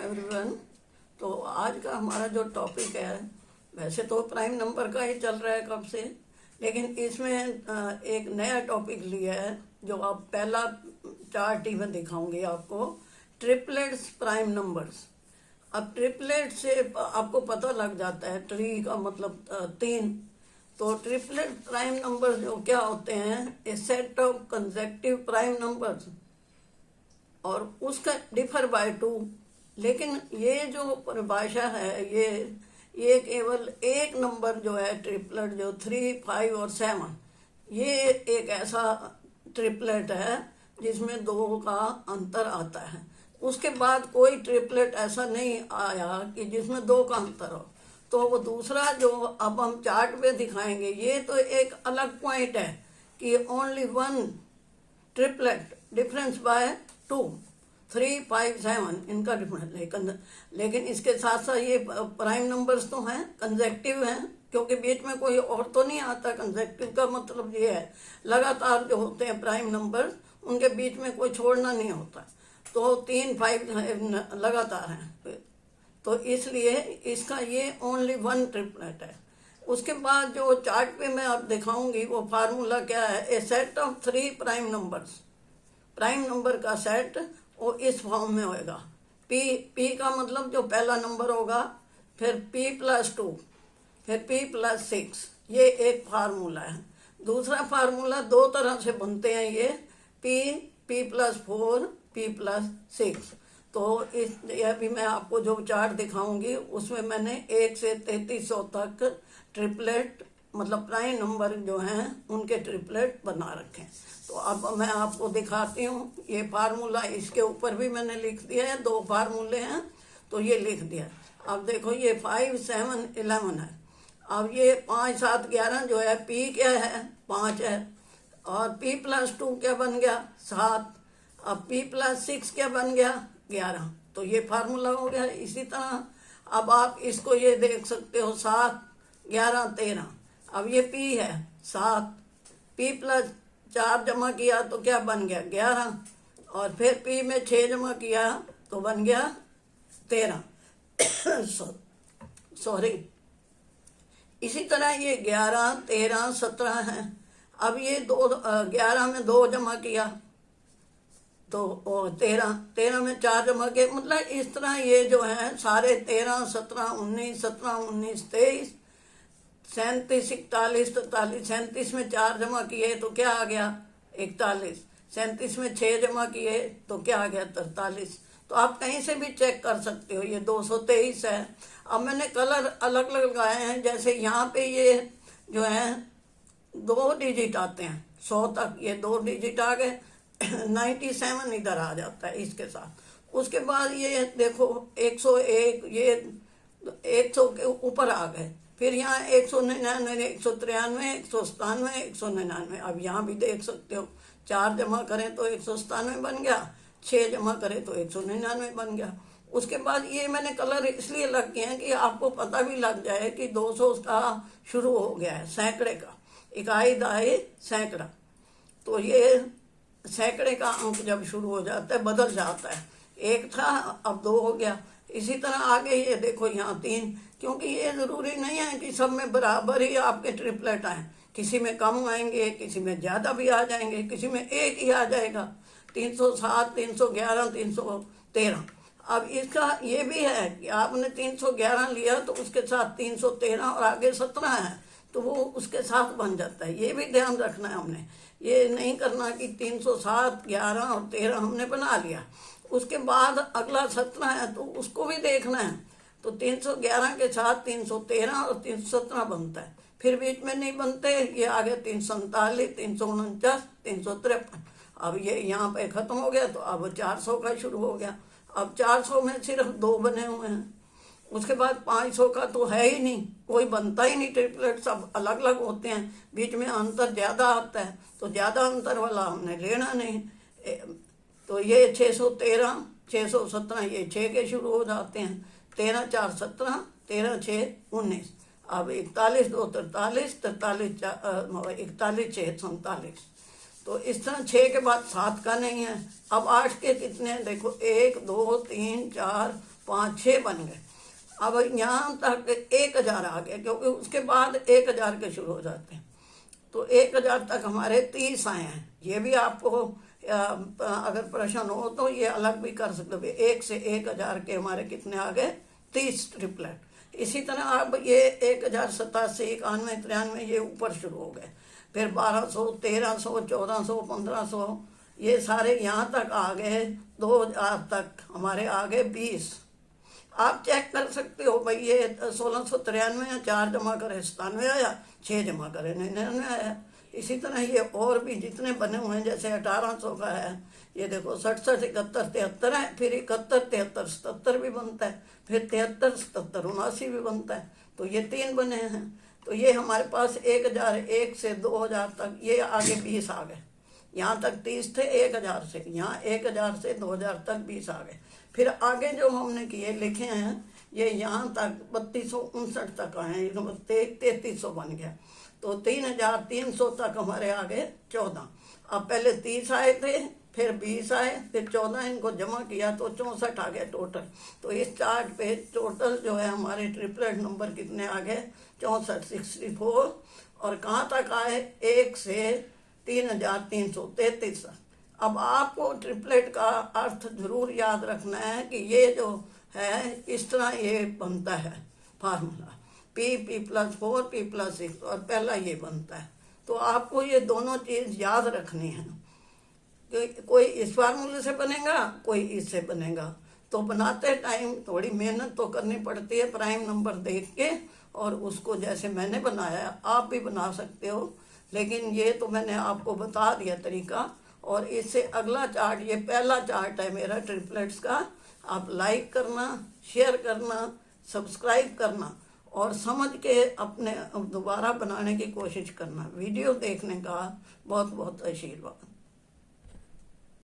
Everyone. तो आज का हमारा जो टॉपिक है, वैसे तो प्राइम नंबर का ही चल रहा है कब से, लेकिन इसमें एक नया टॉपिक लिया है जो आप पहला चार्ट ही में दिखाऊंगी आपको। Triplets prime numbers. अब ट्रिपलेट से आपको पता लग जाता है, ट्री का मतलब तीन। तो ट्रिपलेट प्राइम नंबर्स जो क्या होते हैं, a set of consecutive prime numbers, और उसका डिफर बाय टू। लेकिन ये जो परिभाषा है, ये केवल एक नंबर जो है ट्रिपलेट, जो 3, 5 और 7, ये एक ऐसा ट्रिपलेट है जिसमें दो का अंतर आता है। उसके बाद कोई ट्रिपलेट ऐसा नहीं आया कि जिसमें दो का अंतर हो। तो वो दूसरा जो अब हम चार्ट पे दिखाएंगे, ये तो एक अलग पॉइंट है कि only one triplet difference bye 2, 3, 5, 7 इनका डिफरेंस। लेकिन इसके साथ साथ ये प्राइम नंबर्स तो हैं, कंसेक्टिव हैं, क्योंकि बीच में कोई और तो नहीं आता। कंसेक्टिव का मतलब ये है लगातार जो होते हैं प्राइम नंबर्स, उनके बीच में कोई छोड़ना नहीं होता। तो 3, 5 लगातार हैं, तो इसलिए इसका ये ओनली वन ट्रिपलेट है। उसके बाद जो चार्ट पे मैं आप दिखाऊंगी वो फार्मूला क्या है, a set of 3 prime numbers. Prime number का सेट वो इस फॉर्म में होएगा। पी का मतलब जो पहला नंबर होगा, फिर p+2, फिर p+6, ये एक फार्मूला है। दूसरा फार्मूला दो तरह से बनते हैं ये, p+4, p+6। तो ये अभी मैं आपको जो चार्ट दिखाऊंगी उसमें मैंने 1 से 3300 तक ट्रिपलेट मतलब प्राइम नंबर जो हैं उनके ट्रिपलेट बना रखे हैं। तो अब मैं आपको दिखाती हूँ। ये फार्मूला इसके ऊपर भी मैंने लिख दिया है, 2 फार्मूले हैं तो ये लिख दिया। अब देखो ये 5, 7, 11 है। अब ये 5, 7, 11 जो है, p क्या है, 5 है, और p+2 क्या बन गया, 7। अब p+6 क्या बन गया, 11। तो ये फार्मूला हो गया। इसी तरह अब आप इसको ये देख सकते हो, 7, 11, 13। अब ये p है 7, p+4 जमा किया तो क्या बन गया, 11, और फिर p में 6 जमा किया तो बन गया 13। सॉरी। इसी तरह ये 11, 13, 17 है। अब ये 11 में 2 जमा किया तो 13 में 4 जमा किया। मतलब इस तरह ये जो है सारे 13, 17, 19, 17, 19, 23, 37, 41, 43। 37 में 4 जमा किए तो क्या आ गया, 41। 37 में 6 जमा किए तो क्या आ गया, 43। तो आप कहीं से भी चेक कर सकते हो। ये 223 है। अब मैंने कलर अलग अलग लगाए हैं। जैसे यहाँ पे ये जो है 2 डिजिट आते हैं 100 तक, ये 2 डिजिट आ गए। 97 इधर आ जाता है इसके साथ। उसके बाद ये देखो 101, ये 100 के ऊपर आ गए। फिर यहाँ 199, 193, 197, 199। अब यहाँ भी देख सकते हो, 4 जमा करें तो 197 बन गया, 6 जमा करें तो 199 बन गया। उसके बाद ये मैंने कलर इसलिए लग गए हैं कि आपको पता भी लग जाए कि 200 का शुरू हो गया है, सैकड़े का, इकाई, दहाई, सैकड़ा। तो ये सैकड़े का अंक जब शुरू हो जाता है, बदल जाता है। 1 था, अब 2 हो गया। इसी तरह आगे ये देखो यहाँ 3, क्योंकि ये जरूरी नहीं है कि सब में बराबर ही आपके ट्रिपलेट आए। किसी में कम आएंगे, किसी में ज्यादा भी आ जाएंगे, किसी में एक ही आ जाएगा। 307, 311, 313। अब इसका ये भी है कि आपने 311 लिया तो उसके साथ 313 और आगे 17 है तो वो उसके साथ बन जाता है। ये भी ध्यान रखना है हमने। ये नहीं करना कि 307, 11 और 13 हमने बना लिया, उसके बाद अगला 17 है तो उसको भी देखना है। तो 311 के साथ 313 और 317 बनता है। फिर बीच में नहीं बनते, ये आ गया 347, 349, 353। अब ये यहाँ पे खत्म हो गया तो अब 400 का शुरू हो गया। अब 400 में सिर्फ 2 बने हुए हैं। उसके बाद 500 का तो है ही नहीं, कोई बनता ही नहीं ट्रिपलेट, सब अलग अलग होते हैं। बीच में अंतर ज्यादा आता है तो ज्यादा अंतर वाला हमने लेना नहीं। तो ये 613, 617, ये 6 के शुरू हो जाते हैं। 13, 4, 17, 13, 6, 19। अब 41, 2, 43, 43, 41, 6, 47। तो इस तरह 6 के बाद 7 का नहीं है। अब 8 के कितने हैं देखो, 1, 2, 3, 4, 5 6 बन गए। अब यहाँ तक 1000 आ गए, क्योंकि उसके बाद 1000 के शुरू हो जाते हैं। तो 1000 तक हमारे 30 आए हैं। ये भी आपको अगर प्रश्न हो तो ये अलग भी कर सकते हो। 1 से 1000 के हमारे कितने आ गए? 30 ट्रिपलेट। इसी तरह अब ये 1087, 91, 93 ये ऊपर शुरू हो गए। फिर 1200, 1300, 1400, 1500 ये सारे यहाँ तक आ गए। 2000 तक हमारे आ गए 20। आप चेक कर सकते हो भाई, ये 1693 या 4 जमा करे 97 आया, 6 जमा करे 99 आया। इसी तरह ये और भी जितने बने हुए हैं, जैसे 1800 का है, ये देखो 67, 71, 73 है, फिर 71, 73, 77 भी बनता है, फिर 73, 77, 79 भी बनता है। तो ये 3 बने हैं। तो ये हमारे पास 1001 से 2000 तक ये आगे 20 आ गए। यहाँ तक 30 थे 1000 से, यहाँ 1000 से 2000 तक 20 आ गए। फिर आगे जो हमने किए लिखे हैं ये यहाँ तक 3259 तक आए हैं, 3300 बन गया। तो 3300 तक हमारे आ गए 14। अब पहले 30 आए थे, फिर 20 आए, फिर 14, इनको जमा किया तो 64 आ गए टोटल। तो इस चार्ट पे टोटल जो है हमारे ट्रिपलेट नंबर कितने आ गए? 64, 64। और कहाँ तक आए? 1 से 3333। अब आपको ट्रिपलेट का अर्थ जरूर याद रखना है कि ये जो है इस तरह ये बनता है फार्मूला, P+4, P+6, और पहला ये बनता है। तो आपको ये दोनों चीज़ याद रखनी है। कोई इस फार्मूले से बनेगा, कोई इससे बनेगा। तो बनाते टाइम थोड़ी मेहनत तो करनी पड़ती है, प्राइम नंबर देख के, और उसको जैसे मैंने बनाया आप भी बना सकते हो। लेकिन ये तो मैंने आपको बता दिया तरीका। और इससे अगला चार्ट, ये पहला चार्ट है मेरा ट्रिपलेट्स का। आप लाइक करना, शेयर करना, सब्सक्राइब करना, और समझ के अपने दोबारा बनाने की कोशिश करना। वीडियो देखने का बहुत बहुत आशीर्वाद।